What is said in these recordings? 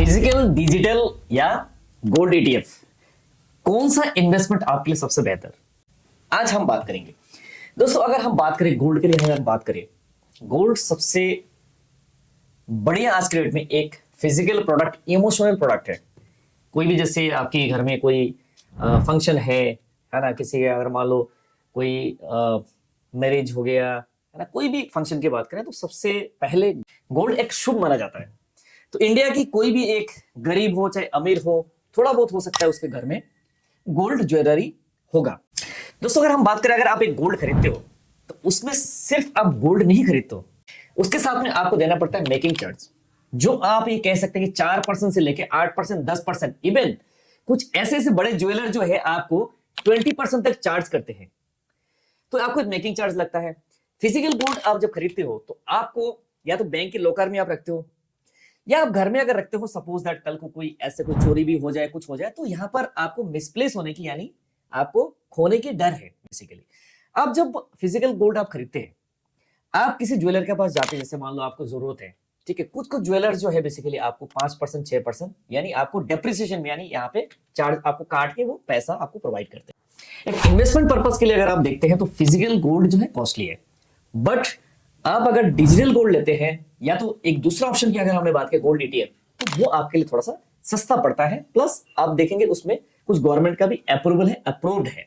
Physical, digital या gold ETF, कौन सा इन्वेस्टमेंट आपके लिए सबसे बेहतर? आज हम बात करेंगे दोस्तों। अगर हम बात करें गोल्ड के लिए, अगर बात करें गोल्ड सबसे बढ़िया आज के डेट में एक फिजिकल प्रोडक्ट, इमोशनल प्रोडक्ट है। कोई भी जैसे आपके घर में कोई फंक्शन है ना, किसी का अगर मान लो कोई मैरिज हो गया है ना, कोई भी फंक्शन की बात करें तो सबसे पहले गोल्ड एक शुभ माना जाता है। तो इंडिया की कोई भी एक गरीब हो चाहे अमीर हो, थोड़ा बहुत हो सकता है उसके घर में गोल्ड ज्वेलरी होगा। दोस्तों अगर हम बात करें, अगर आप एक गोल्ड खरीदते हो तो उसमें सिर्फ आप गोल्ड नहीं खरीदते हो, उसके साथ में आपको देना पड़ता है मेकिंग चार्ज, जो आप ये कह सकते हैं कि 4% से लेके 8%, 10%, इवन कुछ ऐसे ऐसे बड़े ज्वेलर जो है आपको 20% तक चार्ज करते हैं। तो आपको मेकिंग चार्ज लगता है। फिजिकल गोल्ड आप जब खरीदते हो तो आपको या तो बैंक के लॉकर में आप रखते हो, या आप घर में अगर रखते हो, सपोज दैट कल को कोई ऐसे कोई चोरी भी हो जाए, कुछ हो जाए, तो यहां पर आपको मिसप्लेस होने की, यानी आपको खोने की डर है बेसिकली। अब जब फिजिकल गोल्ड आप खरीदते हैं, आप किसी ज्वेलर के पास जाते हैं, जैसे मान लो आपको जरूरत है, ठीक है, कुछ कुछ ज्वेलर्स जो है बेसिकली आपको 5%, 6%, यानी आपको डेप्रिसिएशन में, यानी यहाँ पे चार्ज आपको काट के वो पैसा आपको प्रोवाइड करते हैं। एक इन्वेस्टमेंट पर्पज के लिए अगर आप देखते हैं तो फिजिकल गोल्ड जो है कॉस्टली है, बट आप अगर डिजिटल गोल्ड लेते हैं, या तो एक दूसरा ऑप्शन की अगर हमने बात की गोल्ड ईटीएफ, तो वो आपके लिए थोड़ा सा सस्ता पड़ता है, प्लस आप देखेंगे उसमें कुछ गवर्नमेंट का भी अप्रूवल है, अप्रूव्ड है।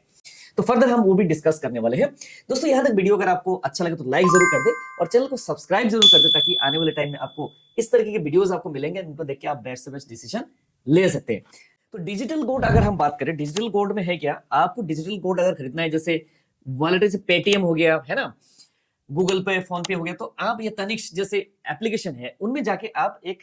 तो फर्दर हम वो भी डिस्कस करने वाले हैं। दोस्तों यहां तक वीडियो अगर आपको अच्छा लगे तो लाइक जरूर कर दे और चैनल को सब्सक्राइब जरूर कर दे, ताकि आने वाले टाइम में आपको इस तरीके के वीडियोस आपको मिलेंगे, इनको देख के आप बेस्ट से बेस्ट डिसीजन ले सकते हैं। तो डिजिटल गोल्ड अगर हम बात करें, डिजिटल गोल्ड में है क्या, आपको डिजिटल गोल्ड अगर खरीदना है, जैसे वॉलेट से पेटीएम हो गया है ना, गूगल पे, फोन पे हो गया, तो आप ये तनिष्क जैसे एप्लीकेशन है उनमें जाके आप एक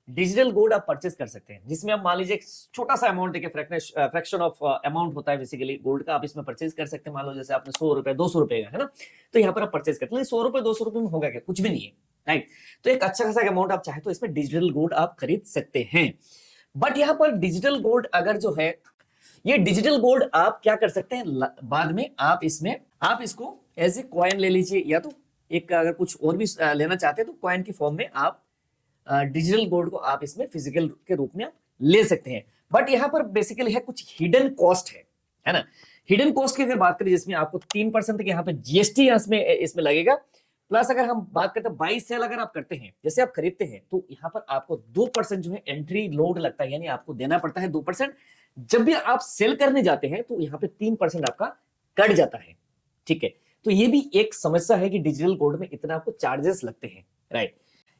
डिजिटल गोल्ड आप परचेज कर सकते हैं, जिसमें आप मान लीजिए एक छोटा सा अमाउंट देके, फ्रैक्शन ऑफ अमाउंट होता है बेसिकली गोल्ड का, आप इसमें परचेज कर सकते हैं। मान लो जैसे आपने 100 रुपए 200 रुपए का है ना, तो यहाँ पर आप परचेज करते हैं। 100 रुपए 200 रुपए में होगा क्या, कुछ भी नहीं है, राइट। तो एक अच्छा खासा अमाउंट आप चाहे तो इसमें डिजिटल गोल्ड आप खरीद सकते हैं। बट यहाँ पर डिजिटल गोल्ड अगर जो है, ये डिजिटल गोल्ड आप क्या कर सकते हैं, बाद में आप इसको एज ए कॉइन ले लीजिए, या तो एक अगर कुछ और भी लेना चाहते हैं तो कॉइन की फॉर्म में आप डिजिटल गोल्ड को आप इसमें फिजिकल के रूप में आप ले सकते हैं। बट यहाँ पर बेसिकली है कुछ हिडन कॉस्ट है ना। हिडन कॉस्ट की अगर बात करें, जिसमें आपको 3% तक यहाँ पे जीएसटी इसमें लगेगा, प्लस अगर हम बात करते हैं बाई सेल अगर आप करते हैं, जैसे आप खरीदते हैं, तो यहाँ पर आपको 2% जो है एंट्री लोड लगता है, यानी आपको देना पड़ता है 2%। जब भी आप सेल करने जाते हैं तो यहाँ पे 3% आपका कट जाता है, ठीक है। तो ये भी एक समस्या है कि डिजिटल गोल्ड में इतना आपको चार्जेस लगते हैं, राइट।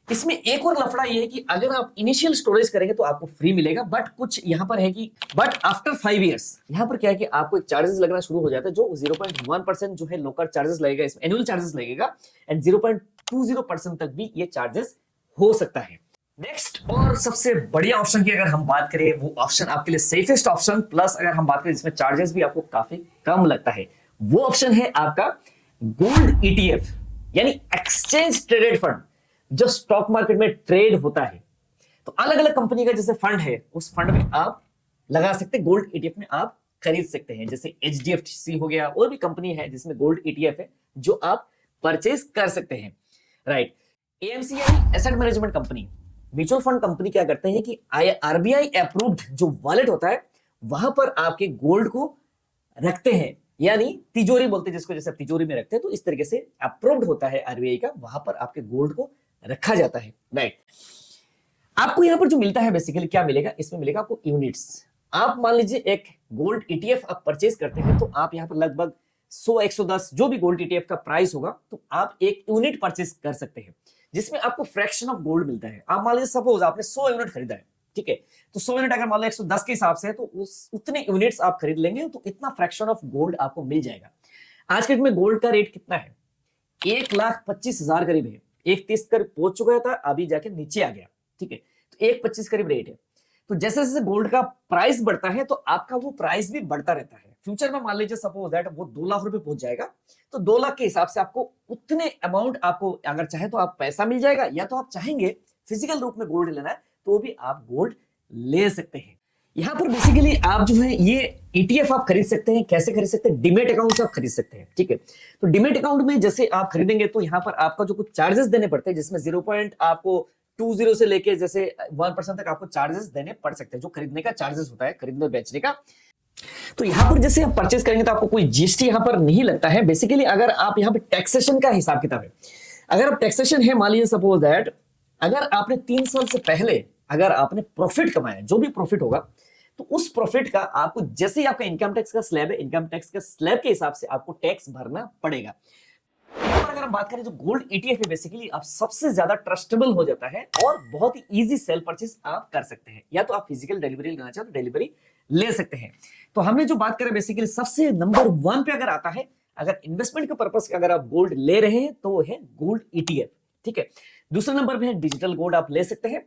इसमें एक और लफड़ा ये है कि अगर आप इनिशियल स्टोरेज करेंगे तो आपको फ्री मिलेगा, बट कुछ यहाँ पर है कि बट आफ्टर 5 इयर्स यहाँ पर क्या है कि आपको एक चार्जेस लगना शुरू हो जाता है, जो 0.1% जो है लोकल चार्जेस लगेगा, इसमें एनुअल चार्जेस लगेगा, एंड 0.20% तक भी ये चार्जेस हो सकता है। नेक्स्ट और सबसे बढ़िया ऑप्शन की अगर हम बात करें, वो ऑप्शन आपके लिए सेफेस्ट ऑप्शन, प्लस अगर हम बात करें जिसमें चार्जेस भी आपको काफी कम लगता है, वो ऑप्शन है आपका गोल्ड ईटीएफ, यानी एक्सचेंज ट्रेडेड फंड, जो स्टॉक मार्केट में ट्रेड होता है। तो अलग अलग कंपनी का जैसे फंड है, उस फंड में आप लगा सकते हैं, गोल्ड ईटीएफ में आप खरीद सकते हैं। जैसे एचडीएफसी हो गया, और भी कंपनी है जिसमें गोल्ड ईटीएफ है जो आप परचेज कर सकते हैं, राइट। एएमसी यानी asset management company, mutual fund company क्या करते हैं कि आरबीआई अप्रूव्ड जो वॉलेट होता है, वहां पर आपके गोल्ड को रखते हैं, यानी तिजोरी बोलते हैं जिसको, जैसे तिजोरी में रखते हैं, तो इस तरीके से अप्रूव्ड होता है आरबीआई का, वहां पर आपके गोल्ड को रखा जाता है, राइट। आपको यहां पर जो मिलता है बेसिकली क्या मिलेगा, इसमें मिलेगा आपको यूनिट्स। आप मान लीजिए एक गोल्ड ईटीएफ आप परचेज करते हैं, तो आप यहां पर लगभग 100, 110 जो भी गोल्ड ईटीएफ का प्राइस होगा, तो आप एक यूनिट परचेज कर सकते हैं, जिसमें आपको फ्रैक्शन ऑफ गोल्ड मिलता है। आप मान लीजिए सपोज आपने 100 यूनिट खरीदा है, ठीक है, तो 100 यूनिट अगर मान लो 110 के हिसाब से है, तो उस उतने यूनिट्स आप खरीद लेंगे, तो इतना फ्रैक्शन ऑफ गोल्ड आपको मिल जाएगा। आज के डेट में गोल्ड का रेट कितना है, 1,25,000 करीब है, 1,30 करीब पहुंच चुका था, अभी जाके नीचे आ गया, ठीक है। तो 1,25 करीब रेट है। तो जैसे जैसे गोल्ड का प्राइस बढ़ता है, तो आपका वो प्राइस भी बढ़ता रहता है। फ्यूचर में मान लीजिए सपोज दैट वो 2 लाख रुपए पहुंच जाएगा, तो 2 लाख के हिसाब से आपको उतने अमाउंट, आपको अगर चाहे तो आप पैसा मिल जाएगा, या तो आप चाहेंगे फिजिकल रूप में गोल्ड लेना है तो भी आप गोल्ड ले सकते हैं। यहाँ पर बेसिकली आप जो है ये ईटीएफ आप खरीद सकते हैं। कैसे खरीद सकते हैं, डिमेट अकाउंट से आप खरीद सकते हैं, ठीक है। तो डिमेट अकाउंट में जैसे आप खरीदेंगे तो यहाँ पर आपका जो कुछ चार्जेस देने पड़ते हैं, जिसमें 0. आपको 20 से लेके जैसे 1% तक आपको चार्जेस देने पड़ सकते हैं, जो खरीदने का चार्जेस होता है, खरीदने और बेचने का। तो यहां पर जैसे आप परचेस करेंगे तो आपको कोई जीएसटी यहां पर नहीं लगता है। बेसिकली अगर आप यहां पर टैक्सेशन का हिसाब किताब है, अगर आप टैक्सेशन है, मान लीजिए सपोज दैट अगर आपने 3 साल से पहले अगर आपने प्रॉफिट कमाया, जो भी प्रॉफिट होगा, तो उस प्रॉफिट का आपको जैसे ही आपका इनकम टैक्स का स्लैब है, इनकम टैक्स का स्लैब के हिसाब से आपको टैक्स भरना पड़ेगा। यहाँ पर अगर हम बात करें जो गोल्ड ईटीएफ है, बेसिकली आप सबसे ज्यादा ट्रस्टेबल हो जाता है और बहुत ही इजी सेल परचेस आप कर सकते हैं। या तो आप फिजिकल डिलीवरी लेना चाहते तो डिलीवरी ले सकते हैं। तो हमने जो बात करें बेसिकली सबसे नंबर 1 पे अगर आता है, अगर इन्वेस्टमेंट के पर्पस अगर आप गोल्ड ले रहे हैं तो वो है गोल्ड ईटीएफ, ठीक है। दूसरे नंबर पे है डिजिटल गोल्ड, आप ले सकते हैं।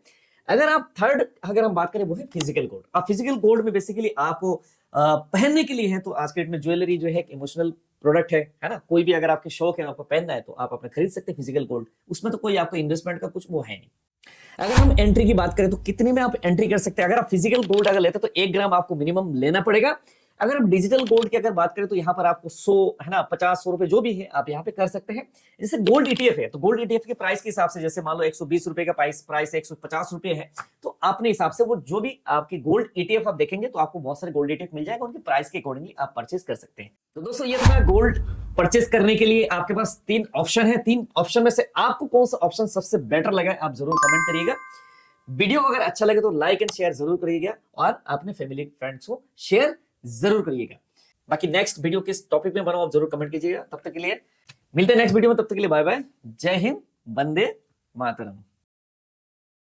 अगर आप थर्ड अगर हम बात करें वो है फिजिकल गोल्ड। आप फिजिकल गोल्ड में बेसिकली आपको पहनने के लिए है, तो आज के डेट में ज्वेलरी जो है एक इमोशनल प्रोडक्ट है ना। कोई भी अगर आपके शौक है, आपको पहनना है तो आप अपने खरीद सकते हैं फिजिकल गोल्ड, उसमें तो कोई आपको इन्वेस्टमेंट का कुछ वो है नहीं। अगर हम एंट्री की बात करें तो कितने में आप एंट्री कर सकते हैं। अगर आप फिजिकल गोल्ड अगर लेते हैं तो 1 ग्राम आपको मिनिमम लेना पड़ेगा। अगर हम डिजिटल गोल्ड की अगर बात करें तो यहाँ पर आपको 100 है ना, 50-100 रुपए जो भी है आप यहाँ पे कर सकते हैं। जैसे गोल्ड ईटीएफ है तो गोल्ड ईटीएफ के प्राइस के हिसाब से, जैसे मान लो 120 रुपए का प्राइस 150 रुपए है, तो अपने हिसाब से वो जो भी आपकी गोल्ड ईटीएफ आप देखेंगे तो आपको बहुत सारे गोल्ड ईटीएफ मिल जाएगा, उनके प्राइस के अकॉर्डिंगली आप परचेस कर सकते हैं। तो दोस्तों ये था गोल्ड परचेस करने के लिए आपके पास 3 ऑप्शन है। 3 ऑप्शन में से आपको कौन सा ऑप्शन सबसे बेटर लगा है आप जरूर कमेंट करिएगा। वीडियो अगर अच्छा लगे तो लाइक एंड शेयर जरूर करिएगा और अपने फैमिली फ्रेंड्स को शेयर जरूर करिएगा। बाकी नेक्स्ट वीडियो किस टॉपिक में बनाओ आप जरूर कमेंट कीजिएगा। तब तक के लिए मिलते हैं नेक्स्ट वीडियो में, तब तक के लिए बाय बाय, जय हिंद, वंदे मातरम।